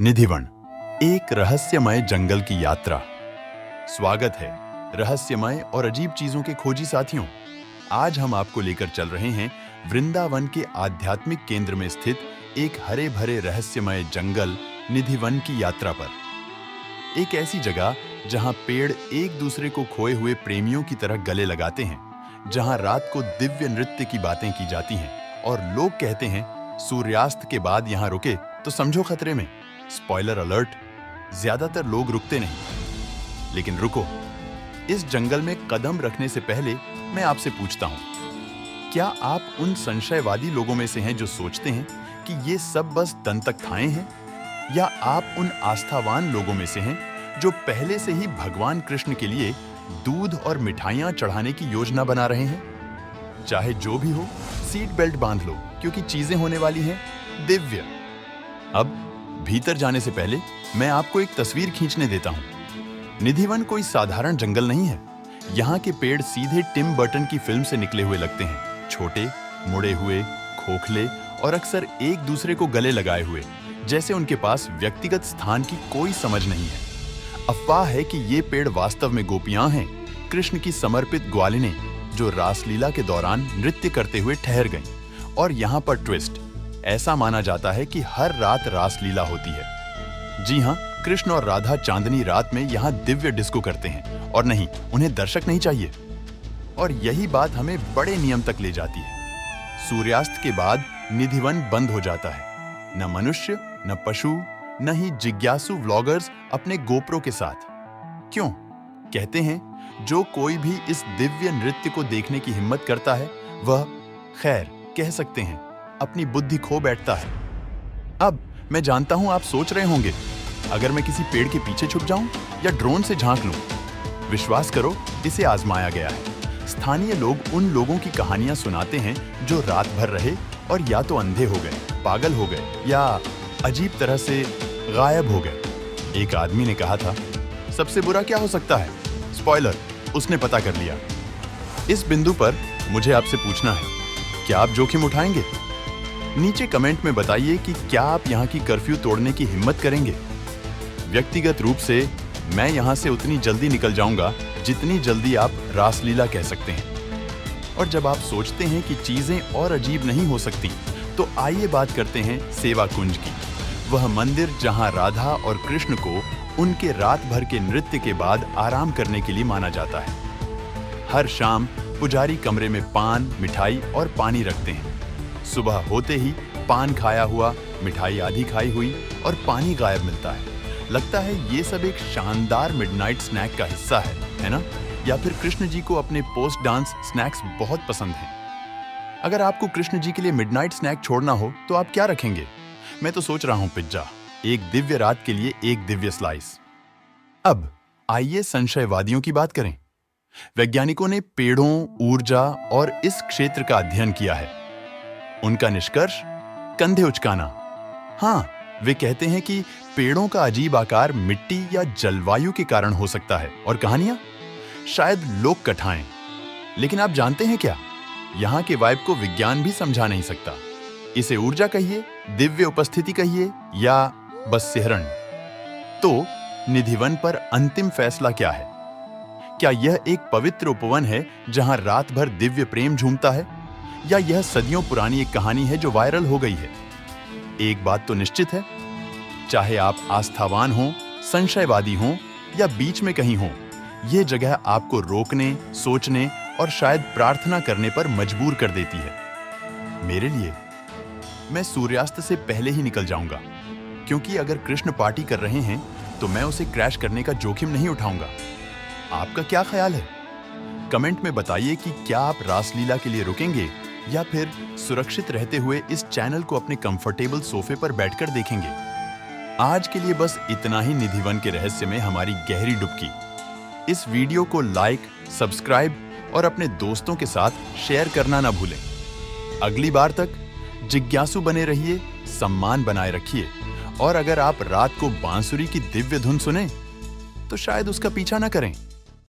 निधिवन, एक रहस्यमय जंगल की यात्रा। स्वागत है रहस्यमय और अजीब चीजों के खोजी साथियों। आज हम आपको लेकर चल रहे हैं वृंदावन के आध्यात्मिक केंद्र में स्थित एक हरे भरे रहस्यमय जंगल निधिवन की यात्रा पर। एक ऐसी जगह जहां पेड़ एक दूसरे को खोए हुए प्रेमियों की तरह गले लगाते हैं, जहां रात को दिव्य नृत्य की बातें की जाती हैं और लोग कहते हैं सूर्यास्त के बाद यहां रुके तो समझो खतरे में। स्पॉइलर अलर्ट, ज्यादातर लोग रुकते नहीं। लेकिन रुको, इस जंगल में कदम रखने से पहले मैं आपसे पूछता हूं, क्या आप उन संशयवादी लोगों में से हैं जो सोचते हैं कि ये सब बस दंतकथाएं हैं, या आप उन आस्थावान लोगों में से हैं जो पहले से ही भगवान कृष्ण के लिए दूध और मिठाइयां चढ़ाने की योजना बना रहे हैं? चाहे जो भी हो, सीट बेल्ट बांध लो, क्योंकि चीजें होने वाली हैं दिव्य। अब भीतर जाने से पहले मैं आपको एक तस्वीर खींचने देता हूं। निधिवन कोई साधारण जंगल नहीं है। यहाँ के पेड़ सीधे टिम बर्टन की फिल्म से निकले हुए लगते हैं, छोटे, मुड़े हुए, खोखले और अक्सर एक दूसरे को गले लगाए हुए, जैसे उनके पास व्यक्तिगत स्थान की कोई समझ नहीं है। अफवाह है कि ये पेड़ वास्तव में गोपियां हैं, कृष्ण की समर्पित ग्वालिनें, जो रासलीला के दौरान नृत्य करते हुए ठहर गईं। और यहाँ पर ट्विस्ट, ऐसा माना जाता है कि हर रात रासलीला होती है। जी हाँ, कृष्ण और राधा चांदनी रात में यहाँ दिव्य डिस्को करते हैं, और नहीं, उन्हें दर्शक नहीं चाहिए। और यही बात हमें बड़े नियम तक ले जाती है। सूर्यास्त के बाद निधिवन बंद हो जाता है। न मनुष्य, न पशु, न ही जिज्ञासु व्लॉगर्स अपने गोप्रो के साथ। क्यों? कहते हैं जो कोई भी इस दिव्य नृत्य को देखने की हिम्मत करता है, वह, खैर कह सकते हैं, अपनी बुद्धि खो बैठता है। अब मैं जानता हूं आप सोच रहे होंगे, अगर मैं किसी पेड़ के पीछे छुप जाऊं या ड्रोन से झांक लूं। विश्वास करो, इसे आजमाया गया है। स्थानीय लोग उन लोगों की कहानियां सुनाते हैं जो रात भर रहे और या तो अंधे हो गए, पागल हो गए, या अजीब तरह से गायब हो गए। एक आदमी ने कहा था, सबसे बुरा क्या हो सकता है? स्पॉइलर, उसने पता कर लिया। इस बिंदु पर मुझे आपसे पूछना है, क्या आप जोखिम उठाएंगे? नीचे कमेंट में बताइए कि क्या आप यहाँ की कर्फ्यू तोड़ने की हिम्मत करेंगे। व्यक्तिगत रूप से मैं यहाँ से उतनी जल्दी निकल जाऊंगा जितनी जल्दी आप रासलीला कह सकते हैं। और जब आप सोचते हैं कि चीजें और अजीब नहीं हो सकती, तो आइए बात करते हैं सेवा कुंज की। वह मंदिर जहाँ राधा और कृष्ण को उनके रात भर के नृत्य के बाद आराम करने के लिए माना जाता है। हर शाम पुजारी कमरे में पान, मिठाई और पानी रखते हैं। सुबह होते ही पान खाया हुआ, मिठाई आधी खाई हुई और पानी गायब मिलता है। लगता है ये सब एक शानदार मिडनाइट स्नैक का हिस्सा है ना? या फिर कृष्ण जी को अपने पोस्ट डांस स्नैक्स बहुत पसंद हैं। अगर आपको कृष्ण जी के लिए मिडनाइट स्नैक छोड़ना हो तो आप क्या रखेंगे? मैं तो सोच रहा हूं पिज्जा, एक दिव्य रात के लिए एक दिव्य स्लाइस। अब आइए संशयवादियों की बात करें। वैज्ञानिकों ने पेड़ों, ऊर्जा और इस क्षेत्र का अध्ययन किया है। उनका निष्कर्ष, कंधे उचकाना। हाँ, वे कहते हैं कि पेड़ों का अजीब आकार मिट्टी या जलवायु के कारण हो सकता है, और कहानियां शायद लोक कथाएं। लेकिन आप जानते हैं क्या, यहाँ के वाइब को विज्ञान भी समझा नहीं सकता। इसे ऊर्जा कहिए, दिव्य उपस्थिति कहिए, या बस सिहरन। तो निधिवन पर अंतिम फैसला क्या है? क्या यह एक पवित्र उपवन है जहां रात भर दिव्य प्रेम झूमता है, या यह सदियों पुरानी एक कहानी है जो वायरल हो गई है? एक बात तो निश्चित है, चाहे आप आस्थावान हो, संशयवादी हो, या बीच में कहीं हो, यह जगह आपको रोकने, सोचने और शायद प्रार्थना करने पर मजबूर कर देती है। मेरे लिए, मैं सूर्यास्त से पहले ही निकल जाऊंगा, क्योंकि अगर कृष्ण पार्टी कर रहे हैं तो मैं उसे क्रैश करने का जोखिम नहीं उठाऊंगा। आपका क्या ख्याल है? कमेंट में बताइए कि क्या आप रासलीला के लिए रुकेंगे, या फिर सुरक्षित रहते हुए इस चैनल को अपने कंफर्टेबल सोफे पर बैठकर देखेंगे। आज के लिए बस इतना ही निधिवन के रहस्य में हमारी गहरी डुबकी। इस वीडियो को लाइक, सब्सक्राइब और अपने दोस्तों के साथ शेयर करना ना भूलें। अगली बार तक जिज्ञासु बने रहिए, सम्मान बनाए रखिए, और अगर आप रात को बांसुरी की दिव्य धुन सुने तो शायद उसका पीछा ना करें।